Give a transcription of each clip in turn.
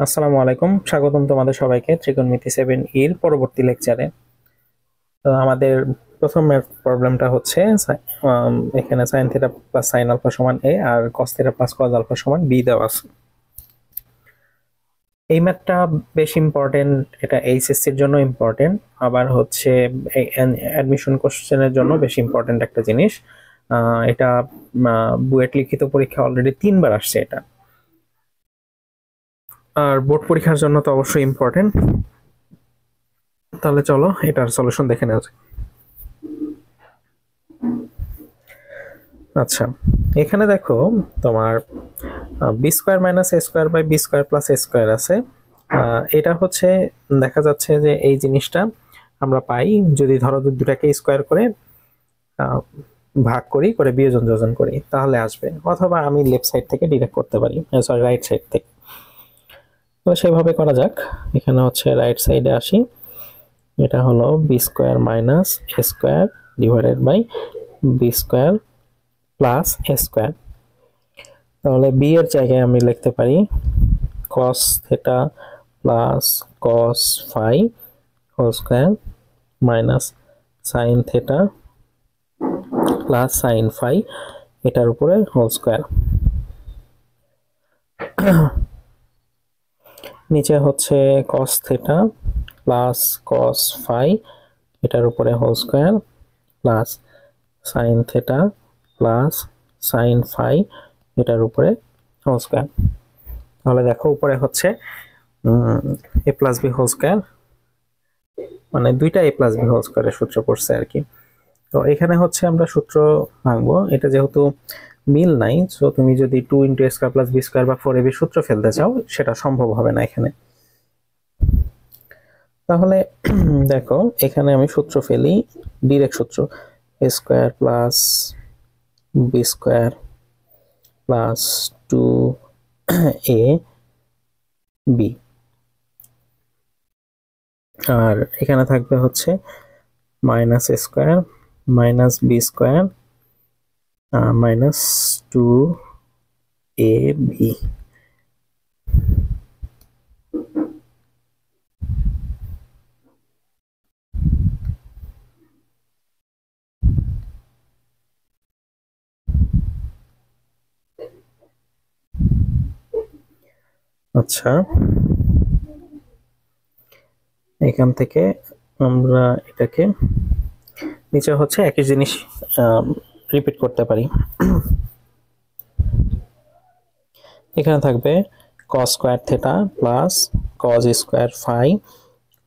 আসসালামু আলাইকুম, স্বাগতম তোমাদের সবাইকে ত্রিকোণমিতি 7 এর পরবর্তী লেকচারে। তো আমাদের প্রথম প্রবলেমটা হচ্ছে এখানে sin theta plus sin alpha সমান a আর cos theta plus cos alpha সমান b দেওয়া আছে। এই ম্যাথটা বেশ ইম্পর্টেন্ট, এটা এইচএসসির জন্য ইম্পর্টেন্ট, আবার হচ্ছে অ্যাডমিশন কোশ্চেনের জন্য বেশ ইম্পর্টেন্ট একটা জিনিস। এটা বুয়েট লিখিত পরীক্ষা অলরেডি 3বার আসছে এটা, আর বোর্ড পরীক্ষার জন্য তো অবশ্যই ইম্পর্টেন্ট। তাহলে চলো এটার সলিউশন দেখে নেওয়া যাক। আচ্ছা, এখানে দেখো তোমার B square minus A square by B square plus A square আছে। এটা হচ্ছে দেখা যাচ্ছে যে এই জিনিসটা আমরা পাই যদি ধরো দুটাকে স্কোয়ার করে ভাগ করি, করে বিয়োজন যোজন করি তাহলে আসবে, অথবা আমি লেফট সাইড থেকে ডিরেক্ট করতে পারি, সরি রাইট সাইড থেকে। তো সেভাবে করা যাক। এখানে হচ্ছে রাইট সাইডে আসি, এটা হলো B square minus A square divided by B square plus A square. তাহলে বি এর জায়গায় আমি লিখতে পারি cos theta plus cos phi whole square minus sin theta plus sin phi এটার উপরে হোল স্কোয়ার। নিচে হচ্ছে cos theta plus cos phi এটার উপরে whole square plus sin theta plus sin phi এটার উপরে হোল স্কোয়ার। তাহলে দেখো উপরে হচ্ছে A plus B whole square, মানে দুইটা এ প্লাস বি হোল স্কোয়ারের সূত্র পড়ছে আর কি। তো এখানে হচ্ছে আমরা সূত্র ভাঙবো, এটা যেহেতু মিল নাই, সো তুমি যদি 2 ইন্টু এ স্কোয়ার প্লাস বি স্কোয়ার বা 4ab সূত্র ফেলতে চাও সেটা সম্ভব হবে না এখানে। তাহলে দেখো এখানে আমি সূত্র ফেলি, ডিরেক্ট সূত্র A square plus B square plus 2a B, আর এখানে থাকবে হচ্ছে minus A square minus B square minus 2ab। আচ্ছা, এখান থেকে আমরা এটাকে নিচে হচ্ছে একই জিনিস রিপিট করতে পারি। এখানে থাকবে cos square theta plus cos square phi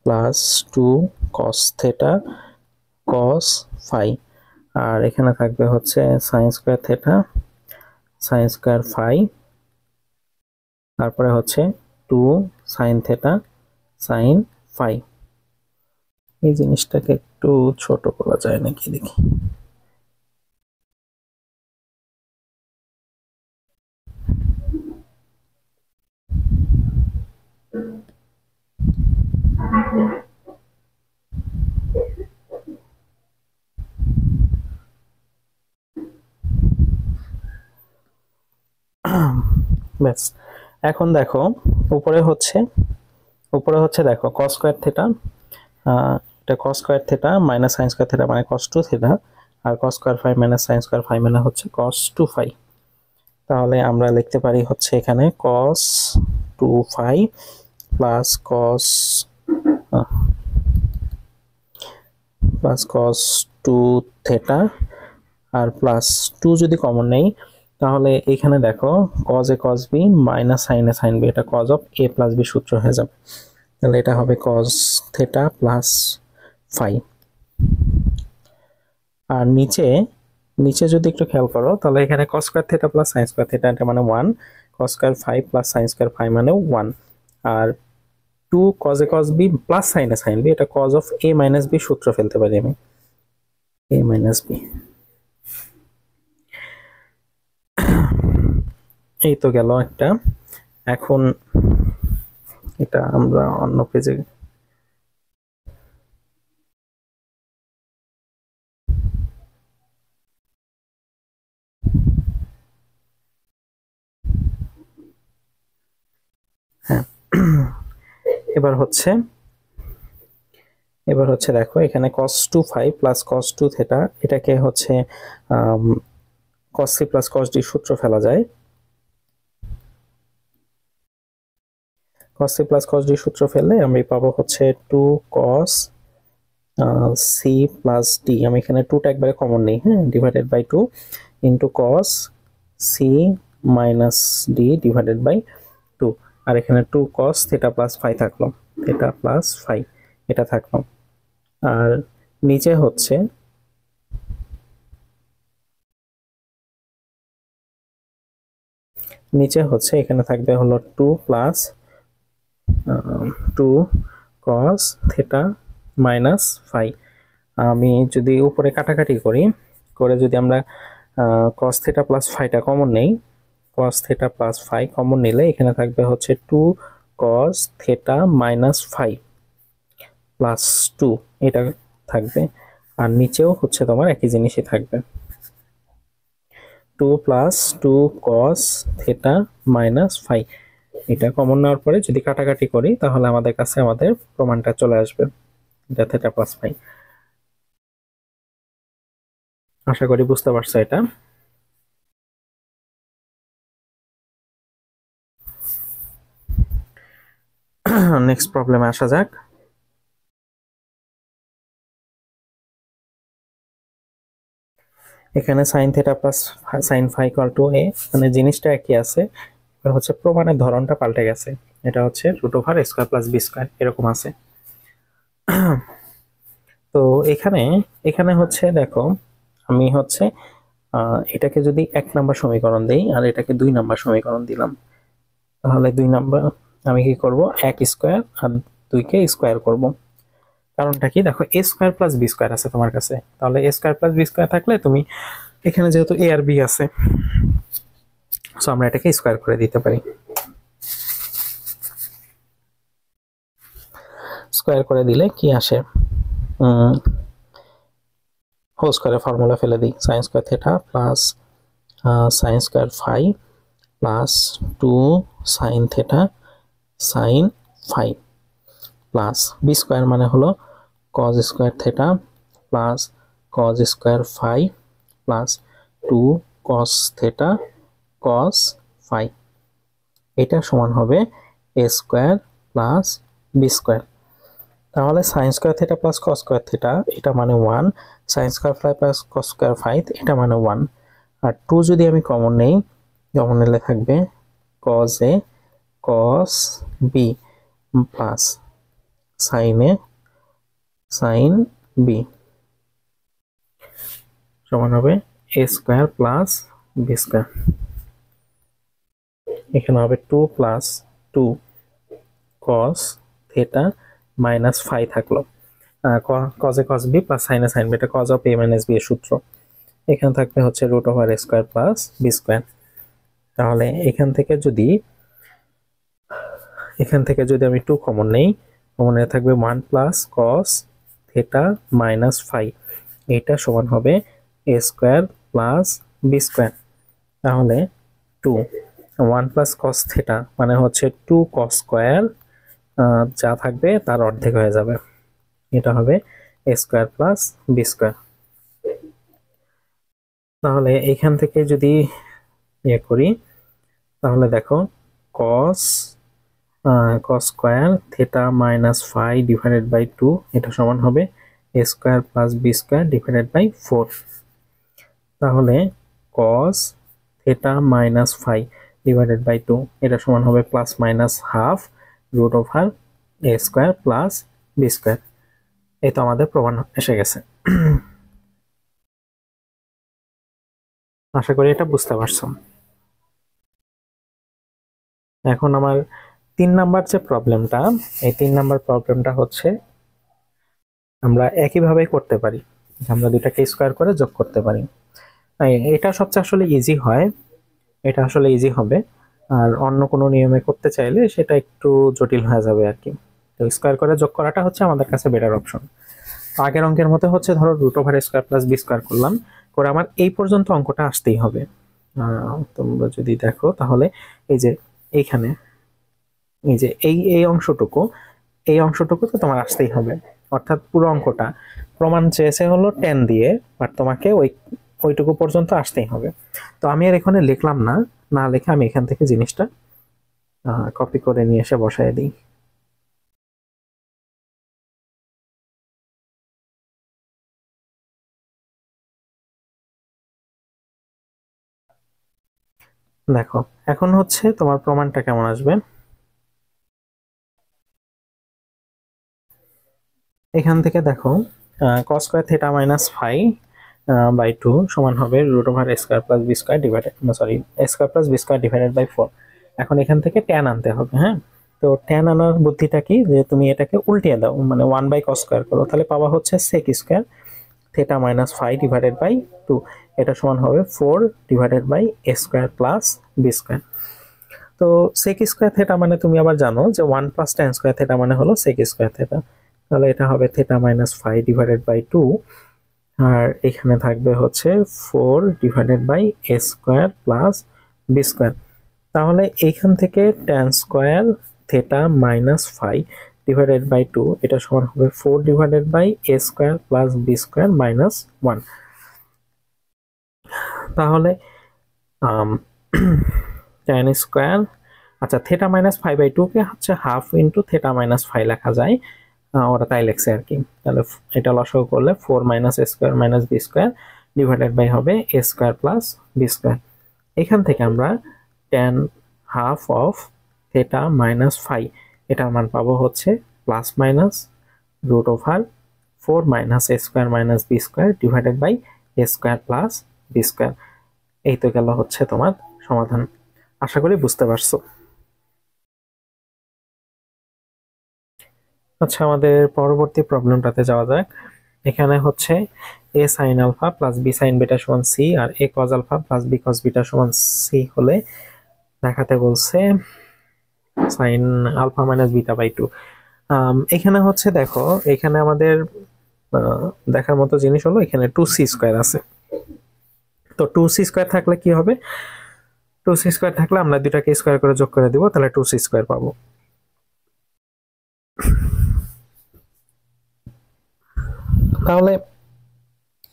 plus 2 cos theta cos phi, আর এখানে থাকবে হচ্ছে sin square theta sin square phi, তারপরে হচ্ছে 2 sin থিটা sin ফাই। এই জিনিসটাকে একটু ছোট করা যায় নাকি দেখি। ব্যাস, এখন দেখো উপরে হচ্ছে দেখো cos স্কয়ার থিটা, এটা cos square theta minus sin square theta মানে cos 2 থিটা, আর cos square phi minus sin square phi মানে হচ্ছে cos 2 ফাই। তাহলে আমরা লিখতে পারি হচ্ছে এখানে cos 2 phi plus cos 2 theta, আর প্লাস 2 যদি কমন নেই তাহলে এখানে দেখো cos a cos b minus sin a sin b, এটা cos of a plus b সূত্র হয়ে যাবে। তাহলে এটা হবে cos থিটা প্লাস ফাই। আর নিচে নিচে যদি একটু খেয়াল করো তাহলে এখানে cos square theta plus sin square theta এটা মানে 1, cos square phi plus sin square phi মানে 1, আর 2 cos a cos b plus sin a sin b এটা cos of a minus b সূত্র ফেলতে পারি আমি, a মাইনাস b। এই তো গেল একটা। এখন এটা আমরা অন্য পেজে, হ্যাঁ এবার হচ্ছে দেখো এখানে cos 2 phi plus cos 2 theta, এটাকে হচ্ছে cos c plus cos d সূত্র ফেলা যায়। cos c plus cos d সূত্র ফেললে আমি পাবো হচ্ছে 2 cos c প্লাস d, আমি এখানে 2টা একবারে কমন নেই, হ্যাঁ, divided by 2 into cos c minus d divided by 2, আর এখানে 2 cos থেটা প্লাস ফাই থাকলো, থেটা প্লাস ফাই এটা থাকলো। আর নিচে হচ্ছে এখানে থাকবে হলো 2 plus 2 cos theta minus phi. আমি যদি উপরে কাটাকাটি করি, করে যদি আমরা cos থেটা প্লাস ফাইটা কমন নেই, cos theta plus phi common নিলে এখানে থাকবে হচ্ছে 2 cos theta minus phi plus 2 এটা থাকবে, আর নিচেও হচ্ছে তোমার একই জিনিসই থাকবে, 2 plus 2 cos theta minus phi. এটা কমন নেওয়ার পরে যদি কাটাকাটি করি তাহলে আমাদের কাছে আমাদের প্রমাণটা চলে আসবে, এটা থেটা প্লাস ফাই। আশা করি বুঝতে পারছো এটা। নেক্সট প্রবলেমে আসা যাক। এখানে sine theta plus sine phi equal to A, মানে জিনিসটা একই আছে, এবার হচ্ছে প্রমাণের ধরনটা পাল্টে গেছে, এটা হচ্ছে root over a square plus B square এরকম আছে। তো এখানে হচ্ছে দেখো আমি হচ্ছে এটাকে যদি 1 নাম্বার সমীকরণ দেই আর এটাকে 2 নাম্বার সমীকরণ দিলাম, তাহলে 2 নাম্বার আমি কি করব, 1 স্কয়ার আর 2 কে স্কয়ার করব। কারণটা কি, দেখো এ স্কয়ার প্লাস বি স্কয়ার আছে তোমার কাছে, তাহলে এ স্কয়ার প্লাস বি স্কয়ার থাকলে তুমি এখানে যেহেতু এ আর বি আছে, সো আমরা এটাকে স্কয়ার করে দিতে পারি। স্কয়ার করে দিলে কি আসে, হোল স্কয়ারের ফর্মুলা ফেলে দিই, sine square theta plus sine square phi plus 2 sine theta sine phi plus B square মানে হলো cos square theta plus cos square phi plus 2 cos theta cos phi, এটা সমান হবে a square plus B square. তাহলে sine square theta plus cos square theta এটা মানে 1, sine square phi plus cos square phi এটা মানে 1, আর 2 যদি আমি কমন নেই, কমন নিলে থাকবে cos a cos b plus sin a sin b সমান হবে a square plus B square. এখানে হবে 2 plus 2 cos theta minus phi থাকলো, cos a cos b plus sin a sin b, এটা cos of a minus b এর সূত্র। এখানে থাকবে হচ্ছে root over a square plus B square. তাহলে এখান থেকে যদি আমি 2 কমন নেই, কমন নিয়ে থাকবে 1 plus cos theta minus phi, এটা সমান হবে a square plus B square. তাহলে 2 1 প্লাস cos থেটা মানে হচ্ছে 2 cos স্কয়ার, যা থাকবে তার অর্ধেক হয়ে যাবে, এটা হবে a square plus B square. তাহলে এখান থেকে যদি ইয়ে করি তাহলে দেখো cos square theta minus phi divided by 2 এটা সমান হবে a square plus B square divided by 4। তাহলে cos theta minus phi divided by 2 এটা সমান হবে plus minus half root over a square plus B square. এই তো আমাদের প্রমাণ এসে গেছে। আশা করি এটা বুঝতে পারছো। এখন আমার 3 নাম্বার যে প্রবলেমটা, এই 3 নাম্বার প্রবলেমটা হচ্ছে আমরা একইভাবে করতে পারি, আমরা দুটাকে স্কয়ার করে যোগ করতে পারি। এটা সবচেয়ে আসলে ইজি হয়, এটা আসলে ইজি হবে, আর অন্য কোনো নিয়মে করতে চাইলে সেটা একটু জটিল হয়ে যাবে আর কি। তো স্কয়ার করে যোগ করাটা হচ্ছে আমাদের কাছে বেটার অপশন। আগের অঙ্কের মতো হচ্ছে ধরো root over square plus B square করলাম, করে আমার এই পর্যন্ত অঙ্কটা আসতেই হবে। তোমরা যদি দেখো তাহলে এই যে এইখানে এই যে এই অংশটুকু তো তোমার আসতেই হবে, অর্থাৎ পুরো অঙ্কটা প্রমাণ চেয়েছে হলো 10 দিয়ে, বাট তোমাকে ওইটুকু পর্যন্ত আসতেই হবে। তো আমি আর এখানে লিখলাম না, না লিখে আমি এখান থেকে জিনিসটা কপি করে নিয়ে এসে বসায় দিই। দেখো এখন হচ্ছে তোমার প্রমাণটা কেমন আসবে। এখান থেকে দেখো cos square theta minus phi by 2 সমান হবে root over a square plus B square divided, sorry, a square plus B square divided by 4। এখন এখান থেকে tan আনতে হবে। হ্যাঁ, তো tan আনার বুদ্ধিটা কি, যে তুমি এটাকে উল্টিয়ে দাও, মানে 1 বাই cos স্কয়ার করো, তাহলে পাওয়া হচ্ছে sec square theta minus phi divided by 2। এটা সমান হবে 4 divided by a square plus B square. তো sec স্কয়ার থিটা মানে তুমি আবার জানো যে 1 প্লাস tan স্কয়ার থিটা মানে হলো sec স্কয়ার থিটা, তাহলে এটা হবে theta minus phi divided by 2, আর এখানে থাকবে হচ্ছে 4 divided by a square plus B square. তাহলে এইখান থেকে tan square theta minus phi divided by 2 এটা সমান হবে 4 divided by a square plus B square minus 1। তাহলে tan স্কয়ার, আচ্ছা থিটা মাইনাস ফাই বাই 2 কে হচ্ছে half into theta minus phi লেখা যায়, ওরা তাই লেখছে আর কি। তাহলে এটা লসাগু করলে 4 minus a square minus b square divided by হবে a square plus B square. এখান থেকে আমরা tan half of theta minus phi এটার মান পাবো হচ্ছে plus minus root over 4 minus a square minus b square divided by a square plus B square. এই তো গেল হচ্ছে তোমার সমাধান। আশা করি বুঝতে পারছো। আচ্ছা, আমাদের পরবর্তী প্রবলেমটাতে যাওয়া যাক। এখানে হচ্ছে a sin alpha plus b sin beta সমান c আর a cos alpha plus b cos beta সমান c হলে দেখাতে বলছে sin alpha minus beta by 2। এখানে হচ্ছে দেখো, এখানে আমাদের দেখার মতো জিনিস হলো এখানে 2c স্কয়ার আছে। তো 2c স্কয়ার থাকলে কি হবে, 2c স্কয়ার থাকলে আমরা দুটাকে স্কয়ার করে যোগ করে দিব, তাহলে 2c স্কয়ার পাবো। তাহলে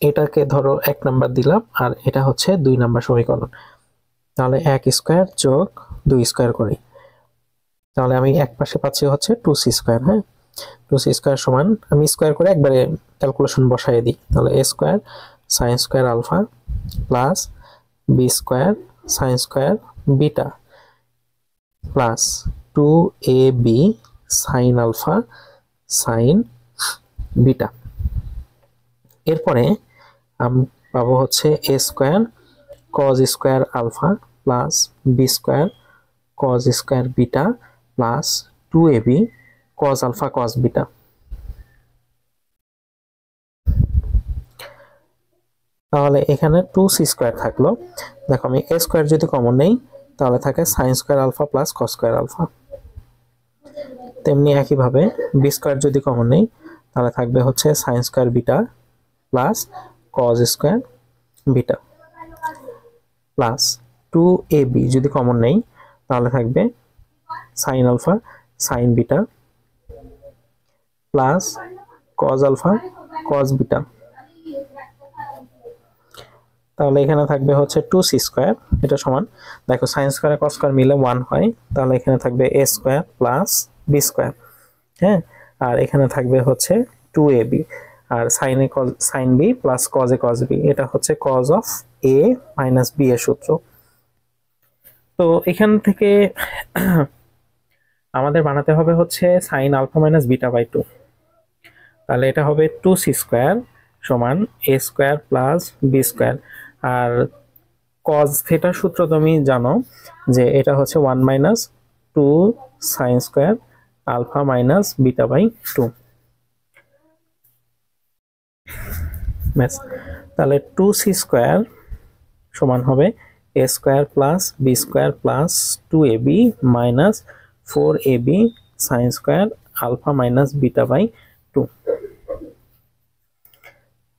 এটাকে ধরো 1 নাম্বার দিলাম আর এটা হচ্ছে 2 নাম্বার সমীকরণ। তাহলে 1 স্কয়ার যোগ 2 স্কয়ার করি, তাহলে আমি এক পাশে পাচ্ছি হচ্ছে 2c স্কয়ার। হ্যাঁ, 2c স্কয়ার সমান, আমি স্কয়ার করে একবারে ক্যালকুলেশন বসাই দিই, তাহলে a square sin square alpha plus b square sin square beta plus 2ab sin alpha sin বিটা। এরপরে আমি পাবো হচ্ছে a square cos square alpha plus b square cos square beta plus 2ab cos alpha cos beta. তাহলে এখানে 2c square থাকলো। দেখো আমি a স্কয়ার যদি কমন নেই তাহলে থাকে sin square alpha plus cos square alpha. তেমনি একইভাবে b স্কয়ার যদি কমন নেই তাহলে থাকবে হচ্ছে sin square beta plus cos square beta plus 2ab যদি কমন নেই তাহলে থাকবে sin alpha sin beta plus cos alpha cos beta. তাহলে এখানে থাকবে হচ্ছে 2c স্কয়ার, এটা সমান, দেখো sin স্কয়ার আর cos স্কয়ার মিলে 1 হয়, তাহলে এখানে থাকবে a square plus b square. হ্যাঁ, আর এখানে থাকবে হচ্ছে 2ab আর sin a cos sin b plus cos a cos b, এটা হচ্ছে cos of a minus b এর সূত্র। তো এখান থেকে আমাদের বানাতে হবে হচ্ছে sin alpha minus beta by 2। তাহলে এটা হবে 2c স্কয়ার সমান a square plus b square, আর cos থিটার সূত্র তুমি জানো যে এটা হচ্ছে 1 minus 2 sin square alpha minus beta by 2। ব্যাস, তাহলে 2c স্কয়ার সমান হবে a square plus b square plus 2ab minus 4ab sin square alpha minus beta by 2।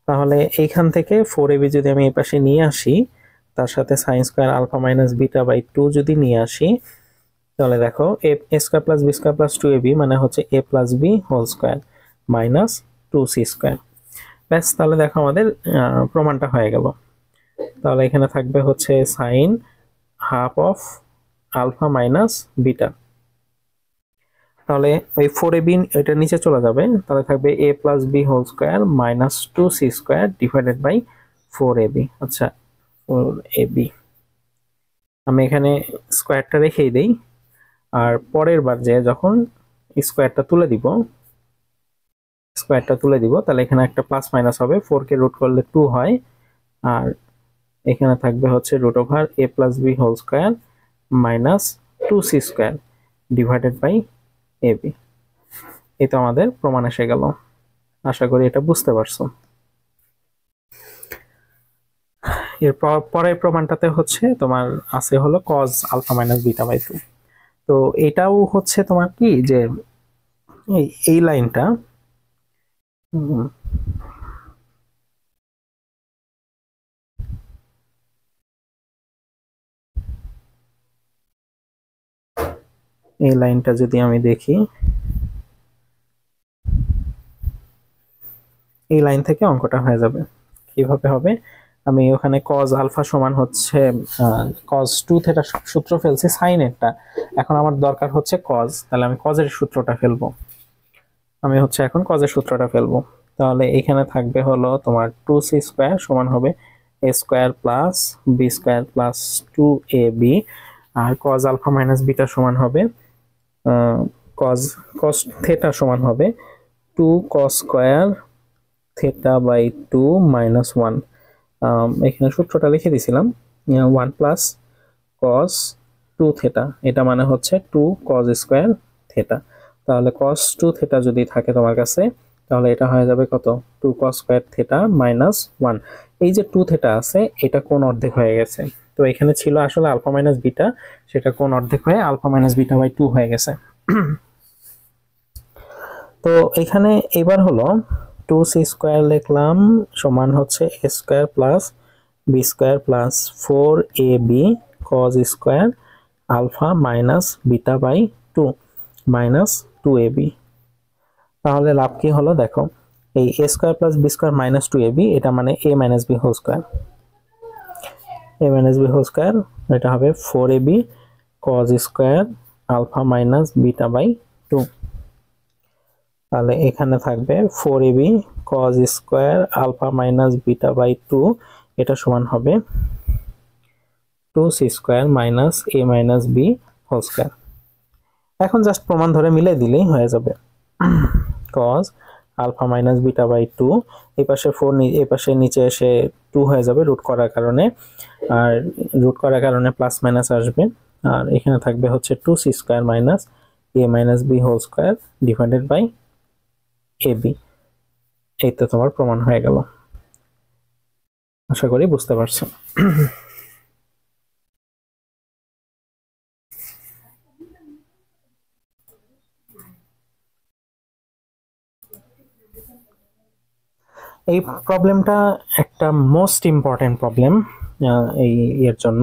তাহলে এইখান থেকে 4ab যদি আমি এই পাশে নিয়ে আসি, তার সাথে sin square alpha minus beta by 2 যদি নিয়ে আসি, তাহলে দেখো A square plus B square plus 2ab মানে হচ্ছে a plus B whole square minus 2c square. ব্যাস, তাহলে দেখো আমাদের প্রমাণটা হয়ে গেল। তাহলে এখানে থাকবে হচ্ছে sine half of alpha minus beta. তাহলে ওই 4ab এটা নিচে চলে যাবে, তাহলে থাকবে a plus B whole square minus 2c square divided by 4ab। আচ্ছা, 4ab আমি এখানে স্কোয়ারটা রেখেই দেই, আর পরের বার যে যখন স্কোয়ারটা তুলে দিব তাহলে এখানে একটা প্লাস মাইনাস হবে, 4 কে রুট করলে 2 হয়, আর এখানে থাকবে হচ্ছে root over a plus B whole square minus 2c square divided by ab। এই তো আমাদের প্রমাণ এসে গেল। আশা করি এটা বুঝতে পারছো। এর পরের প্রমাণটাতে হচ্ছে তোমার আছে হলো cos alpha minus beta by 2। তো এটাও হচ্ছে তোমার কি যে এই লাইনটা এই লাইনটা যদি আমি দেখি, এই লাইন থেকে অঙ্কটা হয়ে যাবে। কিভাবে হবে, আমি ওখানে cos আলফা সমান হচ্ছে cos 2 থিটা সূত্র ফেলছি সাইনেরটা, এখন আমার দরকার হচ্ছে cos, তাহলে আমি cos এর সূত্রটা ফেলবো। আমি হচ্ছে এখন cos এর সূত্রটা ফেলবো। তাহলে এখানে থাকবে হলো তোমার 2c স্কয়ার সমান হবে a square plus b square plus 2ab, আর cos আলফা মাইনাস বিটা সমান হবে cos থিটা সমান হবে 2 cos square theta by 2 minus 1। এখানে সূত্রটা লিখে দিয়েছিলাম 1 প্লাস cos 2 থিটা, এটা মানে হচ্ছে 2 cos স্কয়ার থিটা। তাহলে cos 2 থিটা যদি থাকে তোমার কাছে, তাহলে এটা হয়ে যাবে কত, 2 cos স্কয়ার থিটা মাইনাস 1। এই যে 2 থিটা আছে এটা কোন অর্ধেক হয়ে গেছে, তো এখানে ছিল আসলে আলফা মাইনাস বিটা, সেটা কোন অর্ধেক হয়ে আলফা মাইনাস বিটা বাই 2 হয়ে গেছে। তো এখানে এবার হলো 2c স্কয়ার লিখলাম সমান হচ্ছে a square plus b square plus 4ab cos square alpha minus beta by 2 minus 2ab। তাহলে লাভ কি হলো দেখো, এই a square plus b square minus 2ab এটা মানে a minus b whole square, a minus b whole square, এটা হবে 4ab cos square alpha minus beta by 2। তাহলে এখানে থাকবে 4ab cos square alpha minus beta by 2, এটা সমান হবে 2c square minus a minus b whole square. এখন just প্রমাণ ধরে মিলে দিলেই হয়ে যাবে। cos alpha minus beta by 2, এই পাশে 4 এই পাশে নিচে এসে 2 হয়ে যাবে রুট করার কারণে, আর রুট করার কারণে প্লাস মাইনাস আসবে, আর এখানে থাকবে হচ্ছে 2c square minus a minus b whole square divided by ab। এই তো তোমার প্রমাণ হয়ে গেল। আশা করি বুঝতে পারছো। এই প্রবলেমটা একটা মোস্ট ইম্পর্টেন্ট প্রবলেম এই এর জন্য,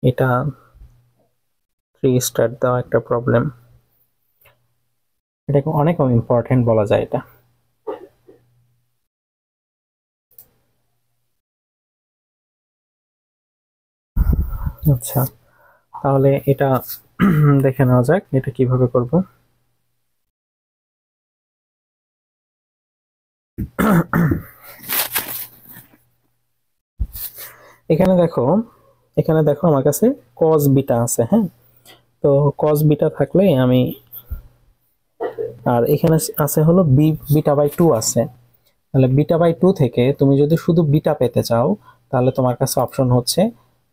এটা 3 স্টার দেওয়া একটা প্রবলেম, এটাকে অনেক ইম্পর্টেন্ট বলা যায় এটা। আচ্ছা, তাহলে এটা দেখে নেওয়া যাক এটা কিভাবে করব। এখানে দেখো আমার কাছে cos বিটা আছে, হ্যাঁ, তো cos বিটা থাকলে আমি, আর এখানে আছে হলো বিটা বাই 2 আছে, তাহলে বিটা বাই 2 থেকে তুমি যদি শুধু বিটা পেতে চাও তাহলে তোমার কাছে অপশন হচ্ছে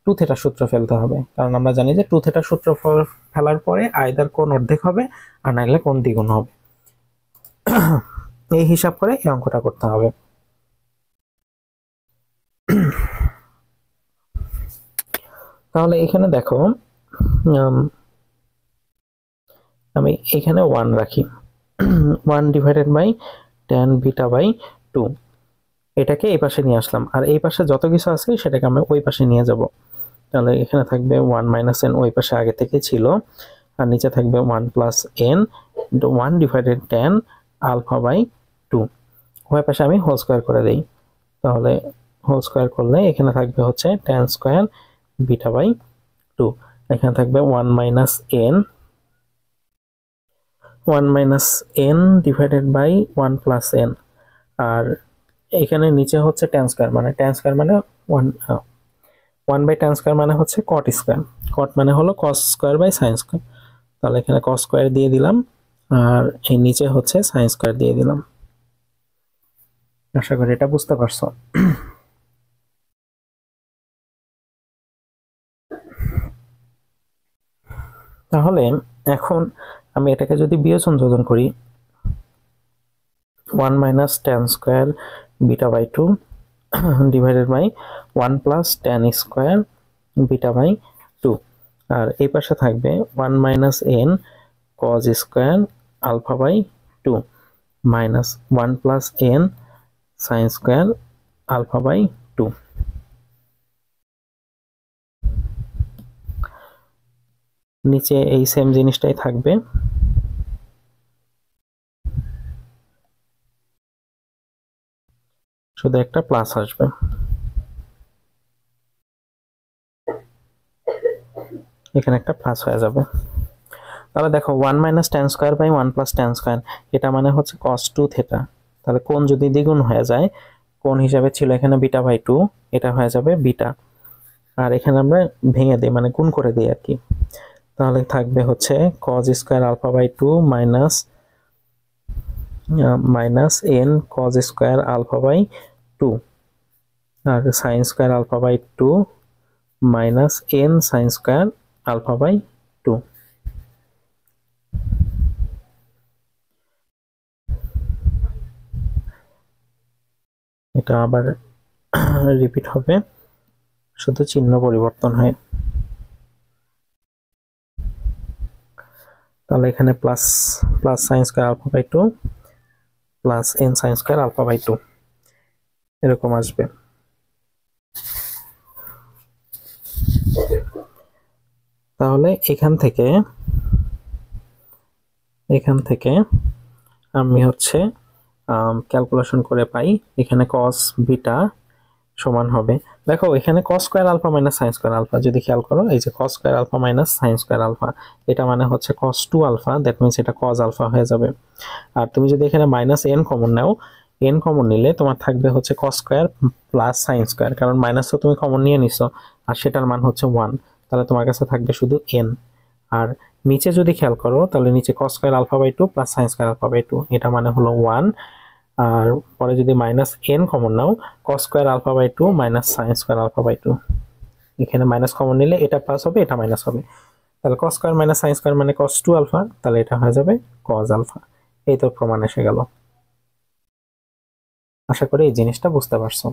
2 থিটা সূত্র ফেলতে হবে, কারণ আমরা জানি যে 2 থিটা সূত্র ফেলার পরে আইদার কোণ অর্ধেক হবে আর নাইলে কোণ দ্বিগুণ হবে। এই হিসাব করে এই অঙ্কটা করতে হবে। তাহলে এখানে দেখো আমি এখানে 1 রাখি, 1 divided by tan beta by 2, এটাকে এই পাশে নিয়ে আসলাম, আর এই পাশে যত কিছু আছে সেটাকে আমরা ওই পাশে নিয়ে যাব। তাহলে এখানে থাকবে 1 মাইনাস এন, ওই পাশে আগে থেকে ছিল, আর নিচে থাকবে 1 plus n into 1 divided tan alpha by 2। ওই পাশে আমি হোল স্কোয়ার করে দিই, তাহলে হোল স্কোয়ার করলে এখানে থাকবে হচ্ছে টেন স্কোয়ার বিটা বাই 2। এখানে থাকবে 1 minus N, 1 minus N divided by 1 plus N, আর এখানে নিচে হচ্ছে টেন স্কোয়ার, মানে টেন স্কোয়ার মানে 1 বাই টেন স্কোয়ার মানে হচ্ছে কট স্কোয়ার, কট মানে হলো cos square by sine square. তাহলে এখানে কস স্কোয়ার দিয়ে দিলাম, আর এই নিচে হচ্ছে সাইন স্কোয়ার দিয়ে দিলাম। আশা করি এটা বুঝতে পারছো। তাহলে এখন আমি এটাকে যদি বিয়োজন যোজন করি, 1 minus tan square beta by 2 divided by 1 plus tan square beta by 2, আর এই পাশে থাকবে 1 minus n cos square alpha by 2 minus 1 plus n sine square alpha by 2। নিচে এই সেম জিনিসটাই থাকবে, শুধু একটা প্লাস আসবে। এখানে একটা প্লাস হয়ে যাবে। তাহলে দেখো 1 minus tan square by 1 plus tan square, এটা মানে হচ্ছে কস 2 থেটা। তাহলে কোণ যদি দ্বিগুণ হয়ে যায়, কোণ হিসাবে ছিল এখানে বিটা বাই 2, এটা হয়ে যাবে বিটা, আর এখানে আমরা ভেঙে দিই মানে গুণ করে দিই আর কি। তাহলে থাকবে হচ্ছে cos square alpha by 2 minus n cos square alpha by 2, আর sine square alpha by 2 minus n sine square alpha by 2। এটা আবার রিপিট হবে, শুধু চিহ্ন পরিবর্তন হয়। তাহলে এখানে plus plus sine square alpha by 2 plus n sine square alpha by 2 এরকম আসবে। তাহলে এখান থেকে আমি হচ্ছে ক্যালকুলেশন করে পাই এখানে কস বিটা সমান হবে, দেখো এখানে cos square alpha minus sine square alpha, যদি খেয়াল করো এই যে cos square alpha minus sine square alpha, এটা মানে হচ্ছে কস 2 আলফা, দ্যাট মিনস এটা কস আলফা হয়ে যাবে। আর তুমি যদি এখানে মাইনাস এন কমন নাও, এন কমন নিলে তোমার থাকবে হচ্ছে cos square plus sine square, কারণ মাইনাস তো তুমি কমন নিয়ে নিছো আর সেটার মান হচ্ছে 1, তাহলে তোমার কাছে থাকবে শুধু এন। আর নিচে যদি খেয়াল করো তাহলে নিচে cos square alpha by 2 plus sine square alpha by 2, এটা মানে হলো 1, আর পরে যদি মাইনাস এন কমন নাও cos square alpha by 2 minus sine square alpha by 2, এখানে মাইনাস কমন নিলে এটা প্লাস হবে এটা মাইনাস হবে, তাহলে cos square minus sine square মানে কস 2 আলফা, তাহলে এটা হয়ে যাবে কস আলফা। এই তো প্রমাণ এসে গেল। আশা করি এই জিনিসটা বুঝতে পারছো।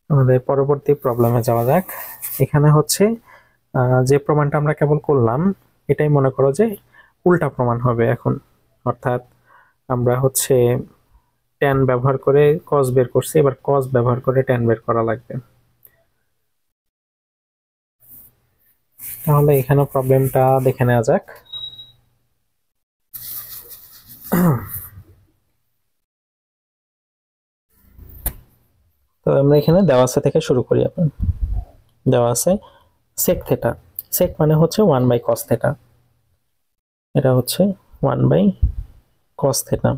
আমাদের পরবর্তী প্রবলেমে যাওয়া যাক। এখানে হচ্ছে যে প্রমাণটা আমরা কেবল করলাম এটাই মনে করো যে উল্টা প্রমাণ হবে এখন, অর্থাৎ আমরা হচ্ছে ট্যান ব্যবহার করে কস বের করছি, এবার কস ব্যবহার করে ট্যান বের করা লাগবে। তাহলে এখানে প্রবলেমটা দেখে নেওয়া যাক। তো আমরা এখানে দেওয়া আছে থেকে শুরু করি। আপনার দেওয়া আছে সেক থেটা, সেক মানে হচ্ছে 1 বাই কস থেটা, এটা হচ্ছে 1 বাই কস থেটা,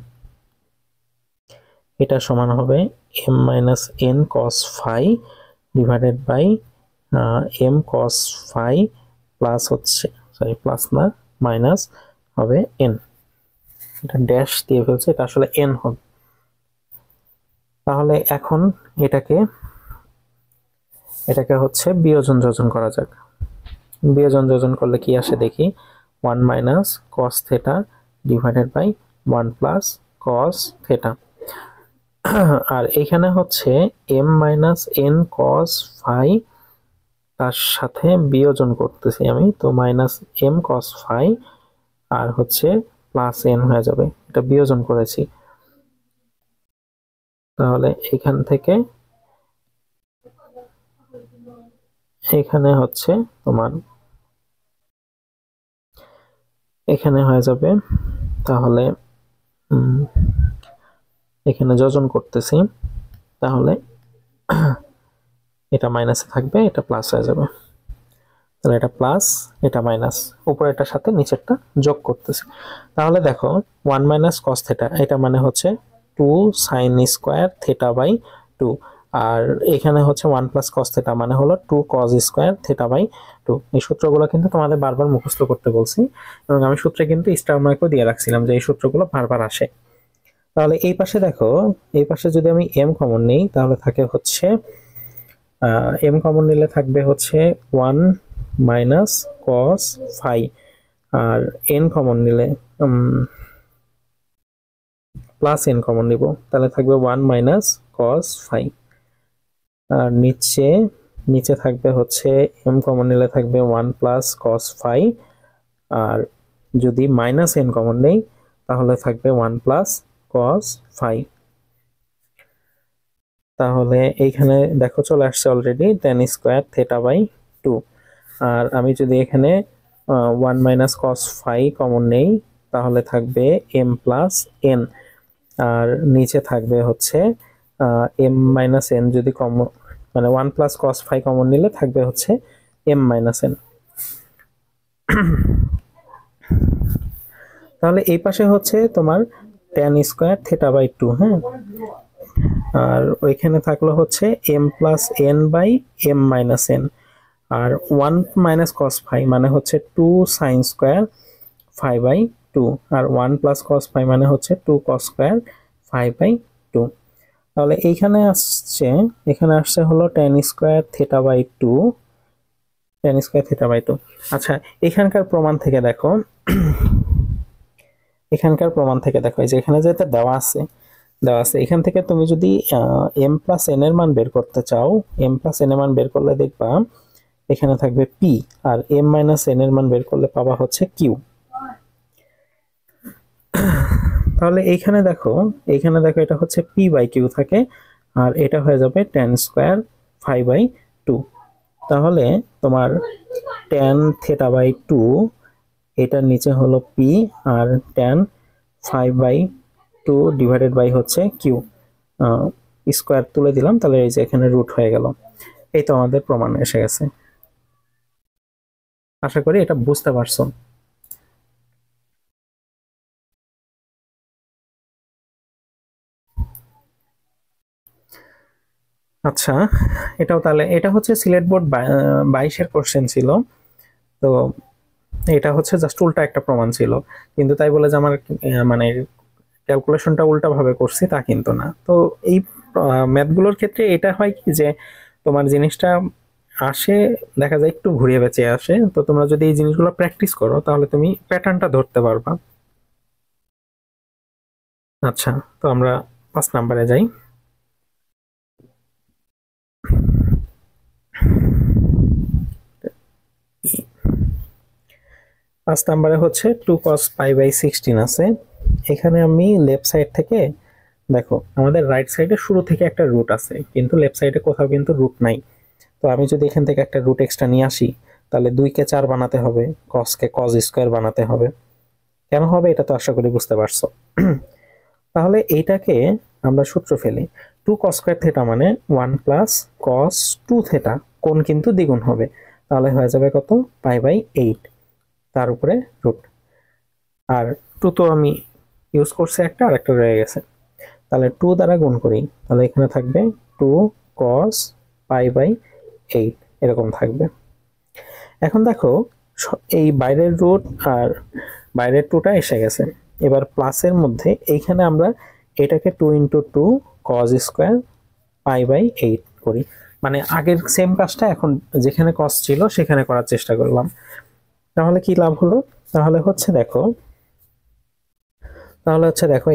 এটা সমান হবে m minus N cos phi divided by m cos phi plus হচ্ছে সরি প্লাস না মাইনাস হবে এন, এটা ড্যাশ দিয়ে ফেলছে, এটা আসলে এন হবে। তাহলে এখন এটাকে হচ্ছে বিয়োজন যোজন করা যাক। বিয়োজন যোজন করলে কি আসে দেখি, 1 minus cos theta divided by 1 plus cos theta, আর এখানে হচ্ছে M minus N cos phi তার সাথে বিয়োজন করতেছি আমি, তো মাইনাস এম কস ফাই আর হচ্ছে প্লাস এন হয়ে যাবে, এটা বিয়োজন করেছি। তাহলে এখান থেকে এখানে হচ্ছে তোমার এখানে হয়ে যাবে, তাহলে এখানে যোজন করতেছি, তাহলে এটা মাইনাসে থাকবে, এটা প্লাস হয়ে যাবে। তাহলে এটা প্লাস, এটা মাইনাস, উপরেরটার সাথে নিচেরটা যোগ করতেছি। তাহলে দেখো 1 মাইনাস কস থেটা, এটা মানে হচ্ছে 2 সাইন স্কোয়ার থেটা বাই 2, আর এখানে হচ্ছে 1 প্লাস কস থেটা মানে হলো 2 কস স্কোয়ার থেটা বাই 2। এই সূত্রগুলো কিন্তু তোমাদের বারবার মুখস্থ করতে বলছি, এবং আমি সূত্রে কিন্তু স্টার মার্কও দিয়ে রাখছিলাম যে এই সূত্রগুলো বারবার আসে। তাহলে এই পাশে দেখো, এই পাশে যদি আমি এম কমন নিই তাহলে থাকে হচ্ছে এম কমন নিলে থাকবে হচ্ছে 1 মাইনাস কস ফাই, আর এন কমন নিলে প্লাস এন কমন নিব, তাহলে থাকবে 1 মাইনাস কস ফাই। আর নিচে নিচে থাকবে হচ্ছে এম কমন নিলে থাকবে 1 প্লাস কস ফাই, আর যদি মাইনাস এন কমন নেই তাহলে থাকবে 1 প্লাস কস ফাই। তাহলে এইখানে দেখো চলে আসছে already tan square theta by 2। আর আমি যদি এখানে 1 মাইনাস কস ফাই কমন নেই তাহলে থাকবে এম প্লাস এন, আর নিচে থাকবে হচ্ছে এম মাইনাস এন, যদি কমন মানে 1 প্লাস কস ফাই কমন নিলে থাকবে হচ্ছে এম মাইনাস এন। তাহলে এই পাশে হচ্ছে তোমার tan স্কোয়ার থেটা বাই 2, হ্যাঁ, আর ওইখানে থাকলো হচ্ছে m plus n by m minus n, আর 1 মাইনাস কস ফাই মানে হচ্ছে 2 সাইন স্কোয়ার ফাই বাই 2, আর 1 প্লাস কস ফাই মানে হচ্ছে 2 কস স্কোয়ার ফাই বাই 2। তাহলে এখানে আসছে হলো tan square theta by 2, tan square theta by 2। আচ্ছা, এখানকার প্রমাণ থেকে দেখো, এই যে এখানে যেটা দেওয়া আছে এখান থেকে তুমি যদি এম প্লাস এন এর মান বের করতে চাও, এম প্লাস এন এর মান বের করলে দেখবা এখানে থাকবে পি, আর এম মাইনাস এন এর মান বের করলে পাবা হচ্ছে কিউ। তাহলে এইখানে দেখো এটা হচ্ছে পি বাই কিউ থাকে, আর এটা হয়ে যাবে tan স্কোয়ার ফাই বাই 2। তাহলে তোমার tan থেটা বাই 2, এটার নিচে হলো পি, আর tan phi by 2 divided by হচ্ছে কিউ, স্কোয়ার তুলে দিলাম, তাহলে এই যে এখানে রুট হয়ে গেল। এই তো আমাদের প্রমাণ এসে গেছে। আশা করি এটা বুঝতে পারছো। আচ্ছা, এটাও তাহলে এটা হচ্ছে সিলেট বোর্ড 22-এর কোশ্চেন ছিল, তো এটা হচ্ছে জাস্ট উল্টা একটা প্রমাণ ছিল, কিন্তু তাই বলে যে আমার মানে ক্যালকুলেশনটা উল্টা ভাবে করছি তা কিন্তু না। তো এই ম্যাথগুলোর ক্ষেত্রে এটা হয় কি যে তোমার জিনিসটা আসে, দেখা যায় একটু ঘুরিয়ে বেঁচে আসে, তো তোমরা যদি এই জিনিসগুলো প্র্যাকটিস করো তাহলে তুমি প্যাটার্নটা ধরতে পারবা। আচ্ছা, তো আমরা 5 নাম্বারে যাই। 5 নাম্বারে হচ্ছে 2 cos pi বাই 16 আছে। এখানে আমি লেফট সাইড থেকে দেখো, আমাদের রাইট সাইডে শুরু থেকে একটা রুট আছে, কিন্তু লেফট সাইডে কোথাও কিন্তু রুট নাই। তো আমি যদি এখান থেকে একটা রুট এক্সট্রা নিয়ে আসি তাহলে 2 কে 4 বানাতে হবে, cos কে cos স্কয়ার বানাতে হবে। কেন হবে এটা তো আশা করি বুঝতে পারছো। তাহলে এইটাকে আমরা সূত্র ফেলি, 2 cos স্কয়ার থিটা মানে 1 প্লাস cos 2 থিটা, কোণ কিন্তু দ্বিগুণ হবে, তাহলে হয়ে যাবে কত, পাই বাই 8, তার উপরে রুট। আর 2 তো আমি ইউজ করছি একটা, আর একটা রয়ে গেছে, তাহলে 2 দ্বারা গুণ করি, তাহলে এখানে থাকবে 2 cos পাই বাই 8 এরকম থাকবে। এখন দেখো এই বাইরের রুট আর বাইরের 2টা এসে গেছে, এবার প্লাসের মধ্যে এইখানে আমরা এটাকে 2 into 2 cos square pi by 8 করি, মানে আগের সেম কাজটা এখন যেখানে cos ছিল সেখানে করার চেষ্টা করলাম। তাহলে কি লাভ হলো, তাহলে হচ্ছে দেখো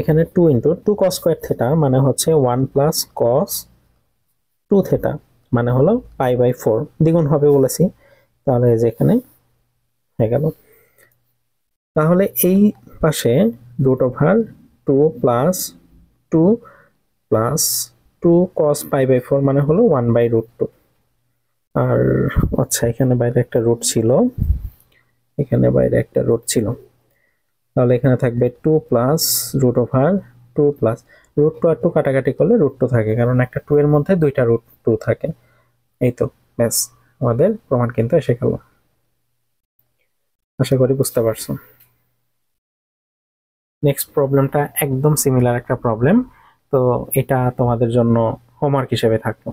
এখানে 2 ইন্টু 2 cos স্কোয়ার থিটা মানে হচ্ছে 1 প্লাস cos 2 থিটা, মানে হলো π/4 দ্বিগুণ হবে বলেছি, তাহলে এই যে এখানে হয়ে গেল। তাহলে এই পাশে √2 প্লাস 2 প্লাস 2 cos π/4 মানে হলো 1/√2। আর আচ্ছা, এখানে বাইরে একটা রুট ছিল, এখানে বাইরে একটা রুট ছিল, তাহলে এখানে থাকবে 2 প্লাস √2 প্লাস √2 আর 2 কাটাকাটি করলে √2 থাকে, কারণ একটা 2 এর মধ্যে দুইটা √2 থাকে। এই তো, ব্যাস, আমাদের প্রমাণ কিন্তু এসে গেল। আশা করি বুঝতে পারছো। নেক্সট প্রবলেমটা একদম সিমিলার একটা প্রবলেম, তো এটা তোমাদের জন্য হোমওয়ার্ক হিসেবে থাকলো।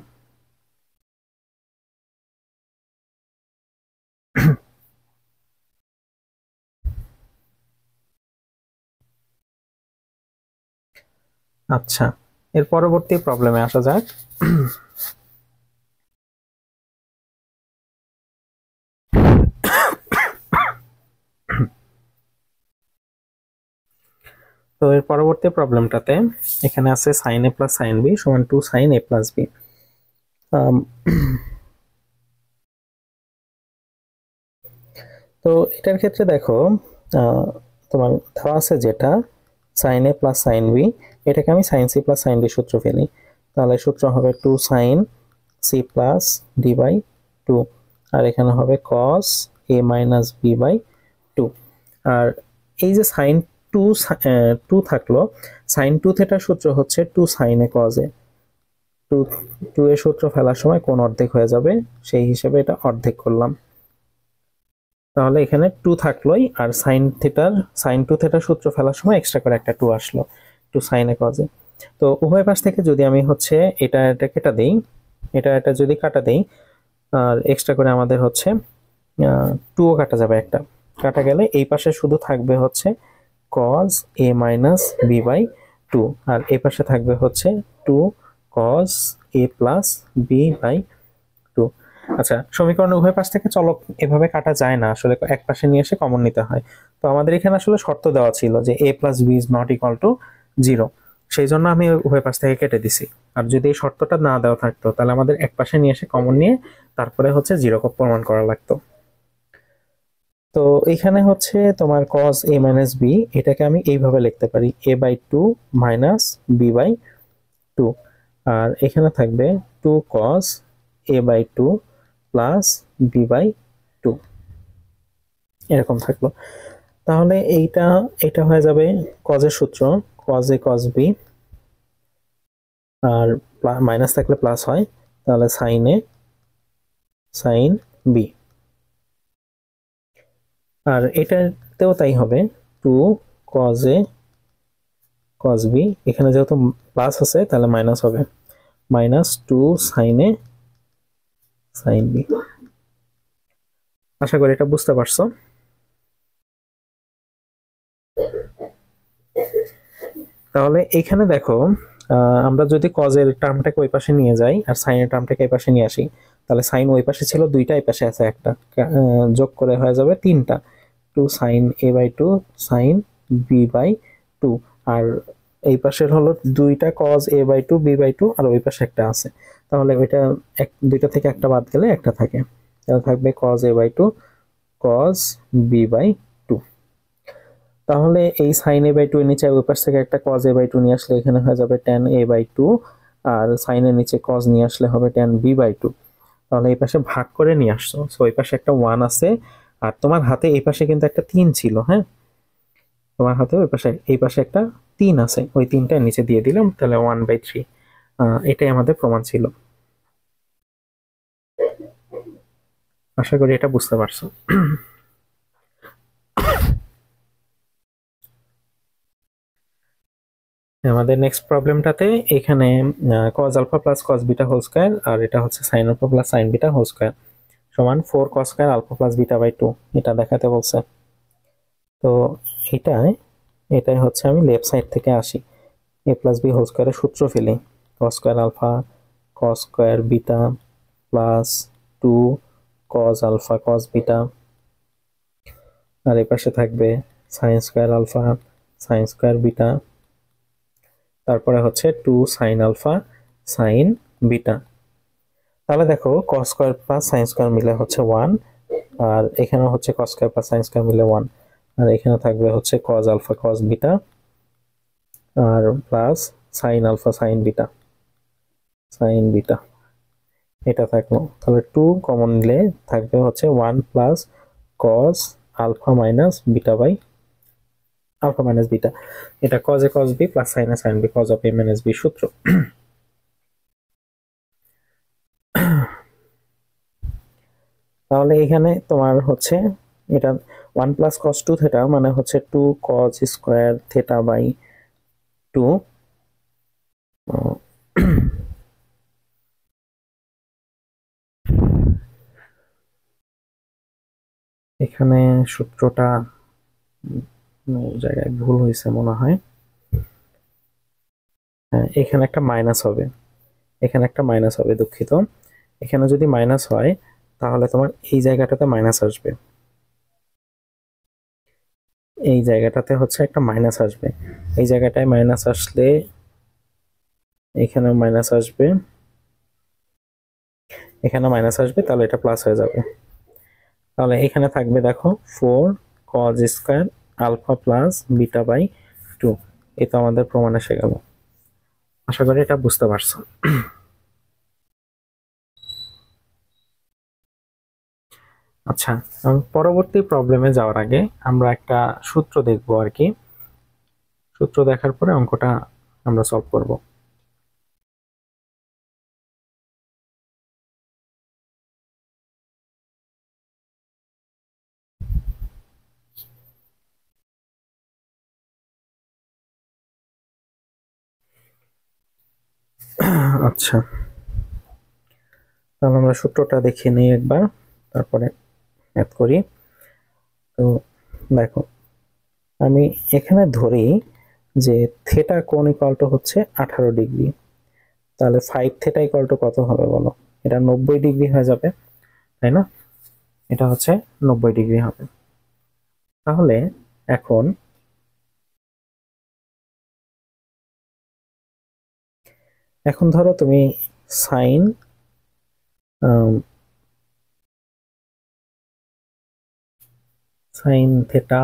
আচ্ছা, এর পরবর্তী প্রবলেমে আসা যাক। তো এর পরবর্তী প্রবলেমটাতে এখানে আছে sin a plus sin b সমান 2 sin a প্লাস b। তো এটার ক্ষেত্রে দেখো, তোমার দেওয়া আছে যেটা sin a plus sin b, এটাকে আমি sin c plus sin d সূত্র ফেলি, তাহলে সূত্র হবে 2 sin c plus d by 2, আর এখানে হবে cos a minus b by 2। আর এই যে sin 2 থাকলো, sin 2 থেটার সূত্র হচ্ছে 2 sin a cos a। 2 এর সূত্র ফেলার সময় কোন অর্ধেক হয়ে যাবে, সেই হিসেবে এটা অর্ধেক করলাম। তাহলে এখানে 2 থাকলোই, আর sin 2 থেটার সূত্র ফেলার সময় এক্সট্রা করে একটা 2 আসলো, 2 sin a cos a। তো উভয় পাশ থেকে যদি আমি হচ্ছে এটা কেটে দেই, এটা যদি কাটা দেই, আর এক্সট্রা করে আমাদের হচ্ছে 2ও কাটা যাবে, একটা কাটা গেলে এই পাশে শুধু থাকবে হচ্ছে cos a minus b by 2, আর এই পাশে থাকবে হচ্ছে 2 cos a plus b by 2। আচ্ছা, সমীকরণের উভয় পাশ থেকে চলক এভাবে কাটা যায় না, আসলে এক পাশে নিয়ে এসে কমন নিতে হয়। তো আমাদের এখানে আসলে শর্ত দেওয়া ছিল যে a plus b is not equal to 0, সেই জন্য আমি উভয় পাশ থেকে কেটে দিছি। আর যদি এই শর্তটা না দেওয়া থাকতো, তাহলে আমাদের এক পাশে নিয়ে এসে কমন নিয়ে তারপরে হচ্ছে 0 প্রমাণ করা লাগতো। তো এখানে হচ্ছে তোমার cos a মাইনাস b, এটাকে আমি এইভাবে লিখতে পারি a by 2 minus b by 2, আর এখানে থাকবে 2 cos a by 2 plus b by 2, এরকম থাকলো। তাহলে এটা হয়ে যাবে cos এর সূত্র, cos a cos b, আর মাইনাস থাকলে প্লাস হয়, তাহলে sin a sin b। আর এটাতেও তাই হবে, 2 cos a cos b, এখানে যেহেতু প্লাস আছে তাহলে মাইনাস হবে, minus 2 sin a sin b। আশা করি এটা বুঝতে পারছো। তাহলে এখানে দেখো, আমরা যদি cos এর টার্মটাকে ওই পাশে নিয়ে যাই আর sin এর টার্মটাকে এই পাশে নিয়ে আসি, তাহলে sin ওই পাশে ছিল দুইটা, এই পাশে আছে একটা, যোগ করে হয়ে যাবে তিনটা, 2 sin a by 2 sin b by 2। আর এই পাশের হলো দুইটা cos a by 2 b by 2, আর ওই পাশে একটা আছে, তাহলে ওইটা দুইটা থেকে একটা বাদ গেলে একটা থাকে, তাহলে থাকবে cos a by 2 cos b by 2। তাহলে এই sin a বাই 2 এর নিচে ওই পাশ থেকে একটা cos a বাই 2 নিয়ে আসলে এখানে হয়ে যাবে tan a বাই 2, আর sin এর নিচে cos নিয়ে আসলে হবে tan b বাই 2। তাহলে এই পাশে ভাগ করে নিয়ে আসছো, সো ওই পাশে একটা 1 আছে, আর তোমার হাতে এই পাশে কিন্তু একটা 3 ছিল, হ্যাঁ, তোমার হাতে ওই পাশে এই পাশে একটা 3 আছে, ওই 3টা নিচে দিয়ে দিলাম, তাহলে 1/3। এটাই আমাদের প্রমাণ ছিল। আশা করি এটা বুঝতে পারছো। আমাদের নেক্সট প্রবলেমটাতে এখানে cos alpha plus cos beta whole square, আর এটা হচ্ছে sin alpha plus sin beta whole square সমান 4 cos square alpha plus beta by 2, এটা দেখাতে বলছে। তো এটাই হচ্ছে আমি লেফট সাইড থেকে আসি, a প্লাস বি হোল স্কয়ারের সূত্র ফেলি, cos square alpha cos square beta plus 2 cos alpha cos beta, আর এই পাশে থাকবে sin square alpha sin square beta, তারপরে হচ্ছে 2 sin আলফা sin বিটা। তাহলে দেখো cos square plus sin square মিলে হচ্ছে 1, আর এখানে হচ্ছে cos square plus sin square মিলে 1, আর এখানে থাকবে হচ্ছে cos আলফা cos বিটা আর plus sin alpha sin beta এটা থাকলো। তাহলে 2 কমন নিলে থাকবে হচ্ছে 1 plus cos alpha minus beta by alpha minus beta. এটা cos a cos b plus sin a sin b cos of a minus b সূত্র। তাহলে এখানে তোমার হচ্ছে এটা 1 প্লাস cos 2 থিটা মানে হচ্ছে 2 cos স্কয়ার থিটা বাই 2। এখানে সূত্রটা জায়গায় ভুল হয়েছে মনে হয়। হ্যাঁ, এখানে একটা মাইনাস হবে, দুঃখিত। এখানে যদি মাইনাস হয় তাহলে তোমার এই জায়গাটাতে মাইনাস আসবে, এই জায়গাটাতে হচ্ছে একটা মাইনাস আসবে, এই জায়গাটায় মাইনাস আসলে এখানে মাইনাস আসবে, এখানে মাইনাস আসবে, তাহলে এটা প্লাস হয়ে যাবে। তাহলে এখানে থাকবে দেখো 4 cos square alpha plus beta by 2। এটা আমাদের প্রমাণ এসে গেল। আশা করি এটা বুঝতে পারছো। আচ্ছা, পরবর্তী প্রবলেমে যাওয়ার আগে আমরা একটা সূত্র দেখবো আর কি। সূত্র দেখার পরে অঙ্কটা আমরা সলভ করব। আচ্ছা, তাহলে আমরা সূত্রটা দেখে নিই একবার, তারপরে ম্যাথ করি। তো দেখো, আমি এখানে ধরি যে থিটা কোণ ইকুয়াল টু হচ্ছে 18 ডিগ্রি। তাহলে 5 থিটা ইকুয়াল টু কত হবে বলো? এটা 90 ডিগ্রি হয়ে যাবে, তাই না? এটা হচ্ছে 90 ডিগ্রি হবে। তাহলে এখন ধরো তুমি সাইন থিটা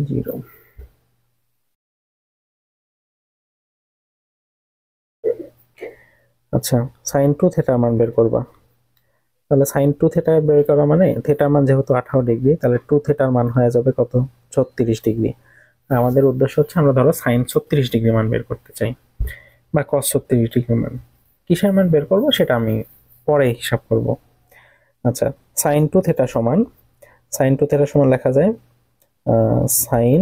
জিরো, আচ্ছা সাইন 2 থিটার মান বের করবা। তাহলে সাইন 2 থিটা বের করা মানে থিটার মান যেহেতু 18 ডিগ্রি, তাহলে 2 থিটার মান হয়ে যাবে কত? 36 ডিগ্রি। আমাদের উদ্দেশ্য হচ্ছে আমরা ধরো সাইন 36 ডিগ্রি মান বের করতে চাই, বা কস 36 ডিগ্রি মান। কিসের মান বের করব সেটা আমি পরে হিসাব করব। আচ্ছা, সাইন 2 থিটা সমান, লেখা যায় সাইন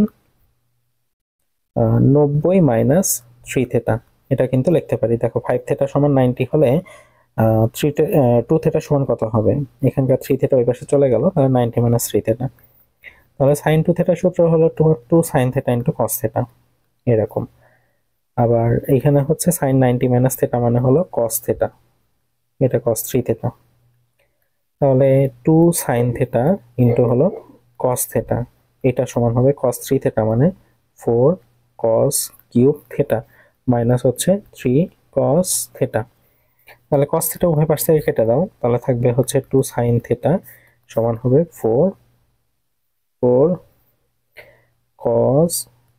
90 মাইনাস 3 থিটা। এটা কিন্তু লিখতে পারি। দেখো 5 থিটা সমান 90 হলে 2 থিটা সমান কত হবে? এখানকার 3 থিটা ওই পাশে চলে গেল, তাহলে 90 মাইনাস 3 থিটা। তাহলে সাইন 2 থিটার সূত্র হলো 2 sine theta into cos theta, এরকম। আবার এখানে হচ্ছে সাইন 90 মাইনাস থিটা মানে হলো কস থিটা, এটা কস 3 থিটা। তাহলে 2 সাইন থিটা ইনটু হলো কস থিটা, এটা সমান হবে কস 3 থিটা মানে 4 কস কিউব থিটা মাইনাস হচ্ছে 3 কস থিটা। তাহলে কস থিটা উভয় পাশ থেকে কেটে দাও, তাহলে থাকবে হচ্ছে 2 সাইন থিটা সমান হবে 4 কস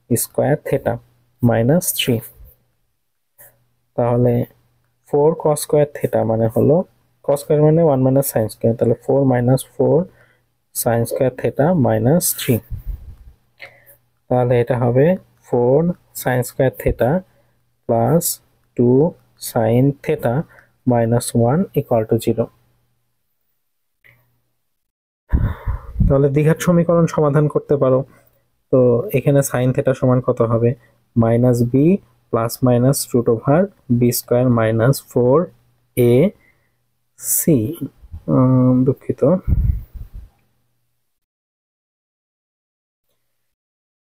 স্কয়ার থিটা মাইনাস 3। তাহলে 4 কস স্কয়ার থিটা মানে হলো, কস স্কয়ার মানে 1 মাইনাস সাইন স্কয়ার, তাহলে 4 minus 4 sine square theta minus 3। তাহলে এটা হবে 4 sine square theta plus 2 sine theta minus 1 equal to 0। তাহলে দ্বিঘাত সমীকরণ সমাধান করতে পারো। তো এখানে সাইন থিটা সমান কত হবে? Minus b plus minus root over b square minus 4 a c, দুঃখিত,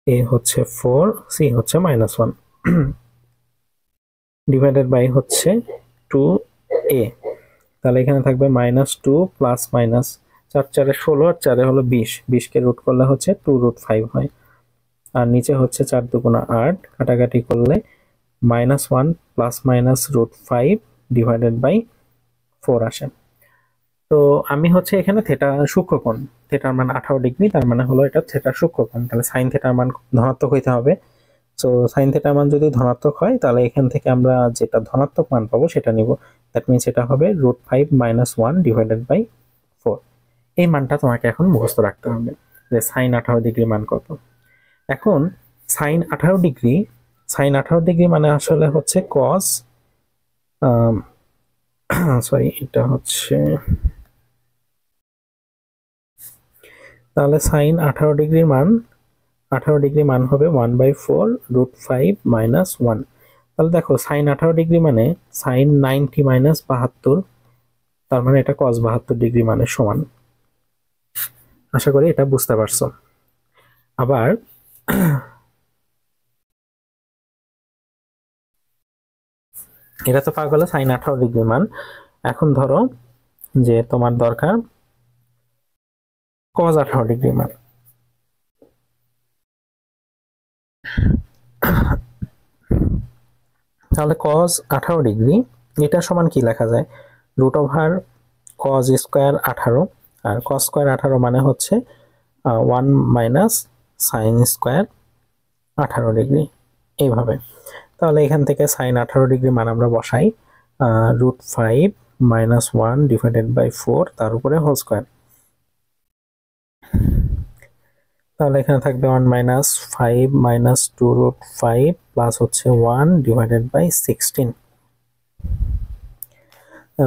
এ হচ্ছে 4, সি হচ্ছে -1 ডিভাইডেড বাই হচ্ছে 2a। তাহলে এখানে থাকবে -2 প্লাস মাইনাস 4 4 16 আর 4 হলো 20, 20 কে রুট করলে হচ্ছে 2 √5 হয়। আর নিচে হচ্ছে 4 দুগুণা 8, কাটাকাটি করলে -1 প্লাস মাইনাস √5 ডিভাইডেড বাই 4 আসে। তো আমি হচ্ছে এখানে থেটা সূক্ষ্মকোণ, থেটার মান 18 ডিগ্রি, তার মানে হলো এটা থেটার সূক্ষ্মকোণ, তাহলে সাইন থেটার মান ধনাত্মক হইতে হবে। সো সাইন থেটার মান যদি ধনাত্মক হয় তাহলে এখান থেকে আমরা যেটা ধনাত্মক মান পাবো সেটা নিব। দ্যাট মিনস এটা হবে √5 - 1 ডিভাইডেড বাই 4। এই মানটা তোমাকে এখন মুখস্থ রাখতে হবে যে সাইন 18 ডিগ্রি মান কত। এখন সাইন 18 ডিগ্রি, সাইন 18 ডিগ্রি মানে আসলে হচ্ছে কস, সরি এটা হচ্ছে, তাহলে সাইন 18 ডিগ্রির মান, 18 ডিগ্রি মান হবে 1/4 √5 - 1। তাহলে দেখো সাইন 18 ডিগ্রি মানে সাইন 90 - 72, তার মানে এটা কস 72 ডিগ্রি মানের সমান। আশা করি এটা বুঝতে পারছো। আবার এটা তো পাওয়া গেল সাইন 18 ডিগ্রি মান। এখন ধরো যে তোমার দরকার কস 18 ডিগ্রি মান। তাহলে কস 18 ডিগ্রি এটা সমান কি লেখা যায়, √ওভার কস স্কোয়ার 18, আর কস স্কোয়ার 18 মানে হচ্ছে 1 মাইনাস সাইন স্কোয়ার 18 ডিগ্রি, এইভাবে। তাহলে এখান থেকে সাইন 18 ডিগ্রি মান আমরা বসাই √5 - 1 ডিভাইডেড বাই 4 তার উপরে হোল স্কোয়ার। তাহলে এখানে থাকবে 1 - 5 - 2√5 প্লাস হচ্ছে 1 ডিভাইডেড বাই 16।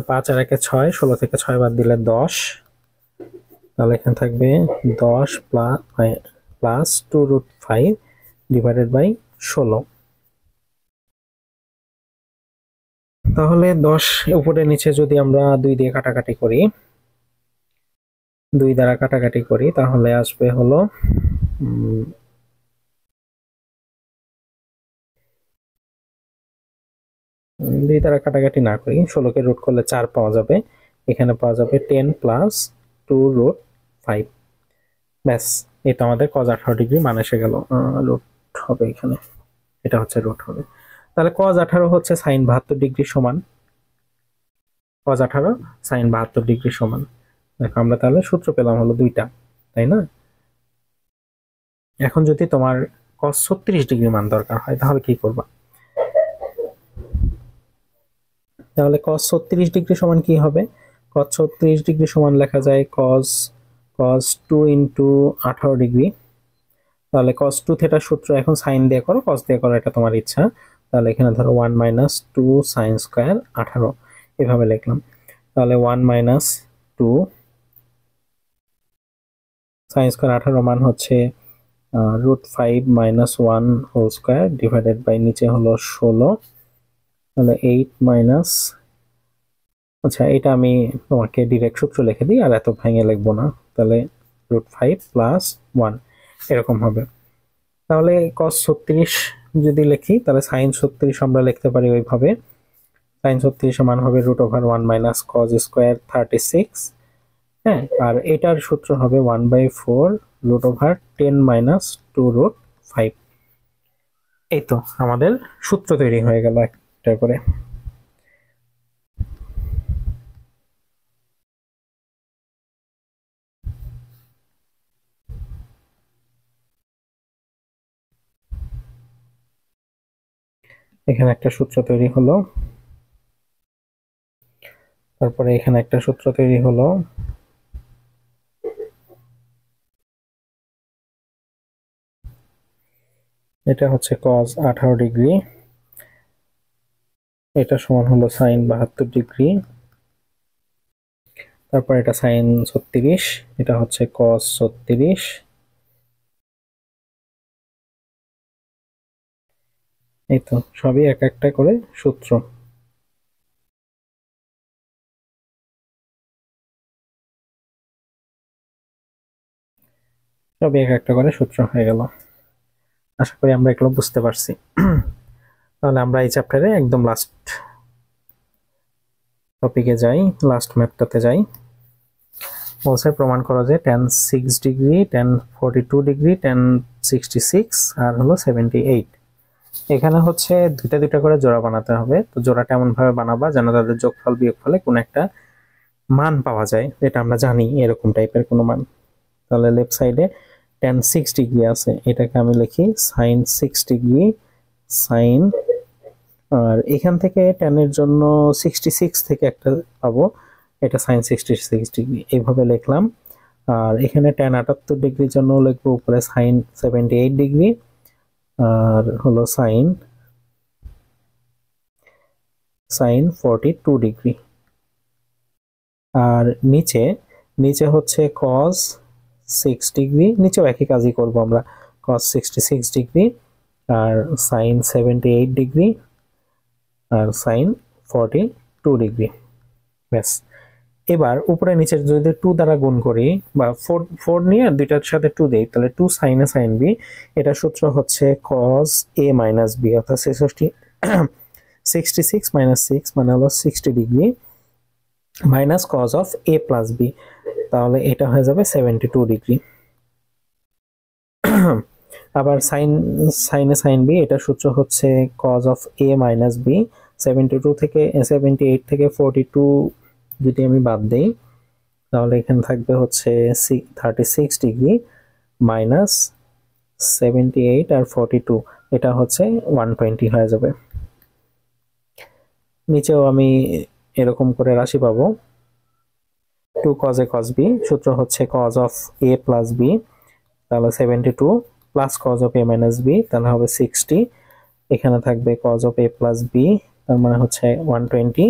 5 আর 1 6, 16 থেকে 6 বাদ দিলে 10। তাহলে এখানে থাকবে 10 প্লাস 2√5 ডিভাইডেড বাই 16। তাহলে 10 উপরে নিচে যদি আমরা 2 দিয়ে কাটাকাটি করি, 2 দ্বারা কাটাকাটি করি, তাহলে আসবে হলো 2 দ্বারা কাটাকাটি না করি, 16কে রুট করলে 4 পাওয়া যাবে, এখানে পাওয়া যাবে 10 প্লাস 2√5। ব্যাস, এটা আমাদের cos 18 ডিগ্রি মান এসে গেল। রুট হবে এখানে, এটা হচ্ছে রুট হবে। তাহলে cos 18 হচ্ছে সাইন 72 ডিগ্রি সমান, cos 18 সাইন 72 ডিগ্রি সমান। দেখো আমরা তাহলে সূত্র পেলাম হলো দুইটা, তাই না? এখন যদি তোমার cos 36 ডিগ্রি মান দরকার হয় তাহলে কি করবা? তাহলে cos 36 ডিগ্রি সমান কি হবে? cos 36 ডিগ্রি সমান লেখা যায় cos 2 ইন্টু 18 ডিগ্রি। তাহলে cos 2 থেটার সূত্র এখন সাইন দিয়ে করো, cos দিয়ে করো, এটা তোমার ইচ্ছা। তাহলে এখানে ধরো 1 - 2 সাইন স্কয়ার 18 এভাবে লিখলাম। তাহলে 1 - 2 সাইন স্কয়ার 18 মান হচ্ছে √5 - 1 হোল স্কয়ার ডিভাইডেড বাই নিচে হলো 16। তাহলে 8 মাইনাস, আচ্ছা এটা আমি তোমাকে ডিরেক্ট সূত্র লিখে দিই, আর এত ভেঙে লিখবো না। তাহলে √5 প্লাস 1 এরকম হবে। তাহলে cos 36 যদি লিখি তাহলে sin 36 আমরা লিখতে পারি ওইভাবে, sin 36 সমান হবে √1 মাইনাস cos স্কয়ার 36। হ্যাঁ, আর এটার সূত্র হবে 1/4 √10 মাইনাস 2√5। এই তো আমাদের সূত্র তৈরি হয়ে গেল একটা করে। এখানে একটা সূত্র তৈরি হলো, তারপরে এখানে একটা সূত্র তৈরি হলো, এটা হচ্ছে cos 18 ডিগ্রি, এটা সমান হলো sin 72 ডিগ্রি, তারপর এটা sin 36, এটা হচ্ছে cos 36। এই তো সবই এক একটা করে সূত্র। সবই এক একটা করে সূত্র হয়ে গেল। আশা করি আমরা এগুলো বুঝতে পারছি। তাহলে আমরা এই চ্যাপ্টারে একদম লাস্ট টপিকে যাই, লাস্ট ম্যাথটাতে যাই। বলছে প্রমাণ করো যে tan 6 degree, tan 42 degree, tan 66 আর হলো 78। এখানে হচ্ছে দুইটা দুইটা করে জোড়া বানাতে হবে। তো জোড়াটা এমন ভাবে বানাবা যেন তাদের যোগফল বিয়োগফলে কোনো একটা মান পাওয়া যায়, যেটা আমরা জানি এরকম টাইপের কোনো মান। তাহলে লেফট সাইডে tan 6 ডিগ্রি আছে, এটাকে আমি লিখি sin 6 ডিগ্রি sin, আর এখান থেকে tan এর জন্য 66 থেকে একটা পাবো, এটা sin 66 ডিগ্রি এইভাবে লিখলাম। আর এখানে tan 78 ডিগ্রির জন্য লিখবো উপরে sin 78 ডিগ্রি আর হলো sin 42 ডিগ্রি। আর নিচে নিচে হচ্ছে cos 6 ডিগ্রি, নিচেও একই কাজই করব আমরা, cos 66 ডিগ্রি আর sin 78 ডিগ্রি আর sin 42 ডিগ্রি। ব্যাস। এবার উপরে নিচে যদি 2 দ্বারা গুণ করি বা 4 নিয়ে দুইটার সাথে 2 দেই, তাহলে 2 sin a sin b, এটা সূত্র হচ্ছে cos a minus b, অর্থাৎ 66 minus 6 মানে হলো 60 degree minus cos of a plus b, তাহলে এটা হয়ে যাবে 72 ডিগ্রি। আবার sin a sin b, এটা সূত্র হচ্ছে cos of a minus b, 72 থেকে 78 থেকে 42 যদি আমি বাদ দেই তাহলে এখানে থাকবে হচ্ছে 36 ডিগ্রি মাইনাস 78 আর 42, এটা হচ্ছে 120 হয়ে যাবে। নিচেও আমি এরকম করে রাশি পাবো 2 cos a cos b, সূত্র হচ্ছে cos of a plus b, তাহলে 72 plus cos of a minus b, তাহলে হবে 60, এখানে থাকবে cos of a plus b, তার মানে হচ্ছে 120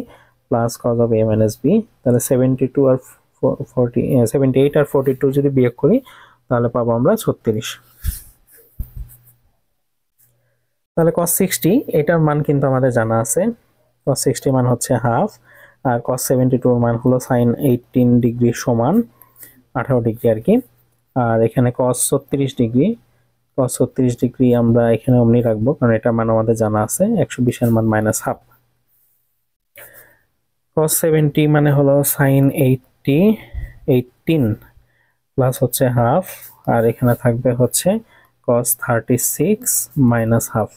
plus cos of a minus b, তাহলে 72 আর 78 আর 42 যদি বিয়োগ করি তাহলে পাবো আমরা 36। তাহলে cos 60 এটার মান কিন্তু আমাদের জানা আছে, cos 60 মান হচ্ছে হাফ, আর cos 72 মান হলো sin 18 ডিগ্রি সমান 18 ডিগ্রি আর কি। আর এখানে cos 36 ডিগ্রি, cos 36 ডিগ্রি আমরা এখানে অমনি রাখবো কারণ এটা মান আমাদের জানা আছে, 120 এর মান মাইনাস হাফ। cos 70 মানে হলো sin 18 প্লাস হচ্ছে হাফ, আর এখানে থাকবে হচ্ছে cos 36 মাইনাস হাফ।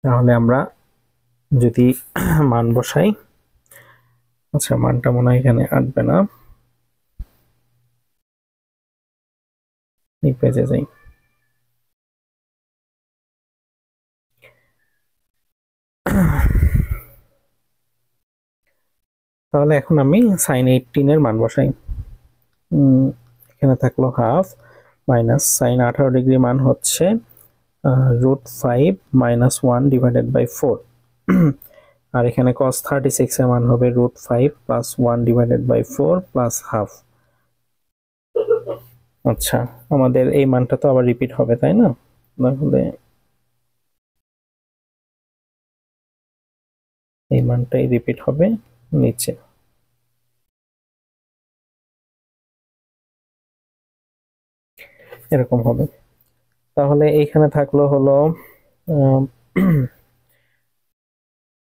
তাহলে আমরা যদি মান বসাই, আচ্ছা মানটা মনে হয় এখানে আসবে না, এই পেজে যাই। তাহলে এখন আমি sin 18 এর মান বসাই, এখানে থাকলো হাফ মাইনাস sin 18 ডিগ্রি মান হচ্ছে √5 মাইনাস 1 ডিভাইডেড বাই 4, আর এখানে cos 36 এর মান হবে √5 plus 1 divided by 4 plus half. আচ্ছা আমাদের এই মানটা তো আবার রিপিট হবে তাই না, তাহলে এই মানটাই রিপিট হবে নিচে। এরকম হবে। তাহলে এইখানে থাকলো হলো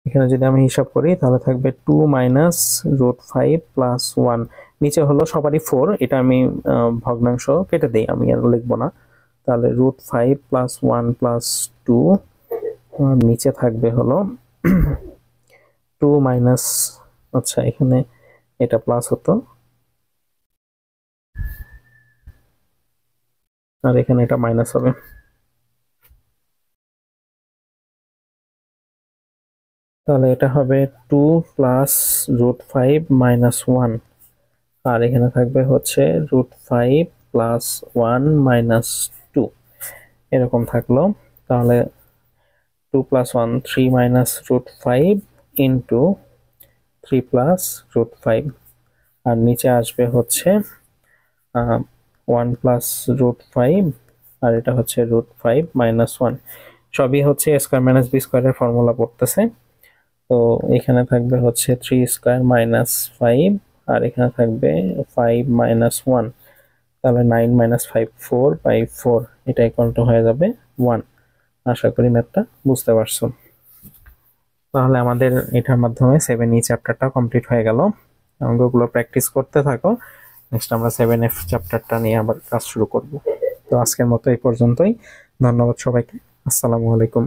এখানে যদি আমি হিসাব করি তাহলে থাকবে 2 মাইনাস √5 প্লাস 1, নিচে হলো সবারই 4, এটা আমি ভগ্নাংশ কেটে দেই, আমি আর লিখবো না। তাহলে √5 প্লাস 1 প্লাস 2, নিচে থাকবে হলো 2 মাইনাস, আচ্ছা এখানে এটা প্লাস হতো আর এখানে এটা মাইনাস হবে। তাহলে এটা হবে 2 প্লাস √5 মাইনাস 1, আর এখানে থাকবে হচ্ছে √5 প্লাস 1 মাইনাস 2, এরকম থাকলো। তাহলে 2 প্লাস 1 3 মাইনাস √5 ইন্টু 3 প্লাস √5, আর নিচে আসবে হচ্ছে 1 প্লাস √5, আর এটা হচ্ছে √5 মাইনাস 1, সবই হচ্ছে a স্কয়ার মাইনাস b স্কয়ারের ফর্মুলা পড়তেছে। তো এখানে থাকবে হচ্ছে 3 স্কয়ার মাইনাস 5, আর এখানে থাকবে 5 মাইনাস 1, তাহলে 9 মাইনাস 5 4 বাই 4, এটা ইকুয়াল টু হয়ে যাবে 1। আশা করি ম্যাথটা বুঝতে পারছো। তাহলে আমাদের এটার মাধ্যমে 7E চ্যাপ্টারটা কমপ্লিট হয়ে গেল। অঙ্কগুলো প্র্যাকটিস করতে থাকো, নেক্সট আমরা 7F চ্যাপ্টারটা নিয়ে আবার কাজ শুরু করব। তো আজকের মতো এই পর্যন্তই। ধন্যবাদ সবাইকে। আসসালামু আলাইকুম।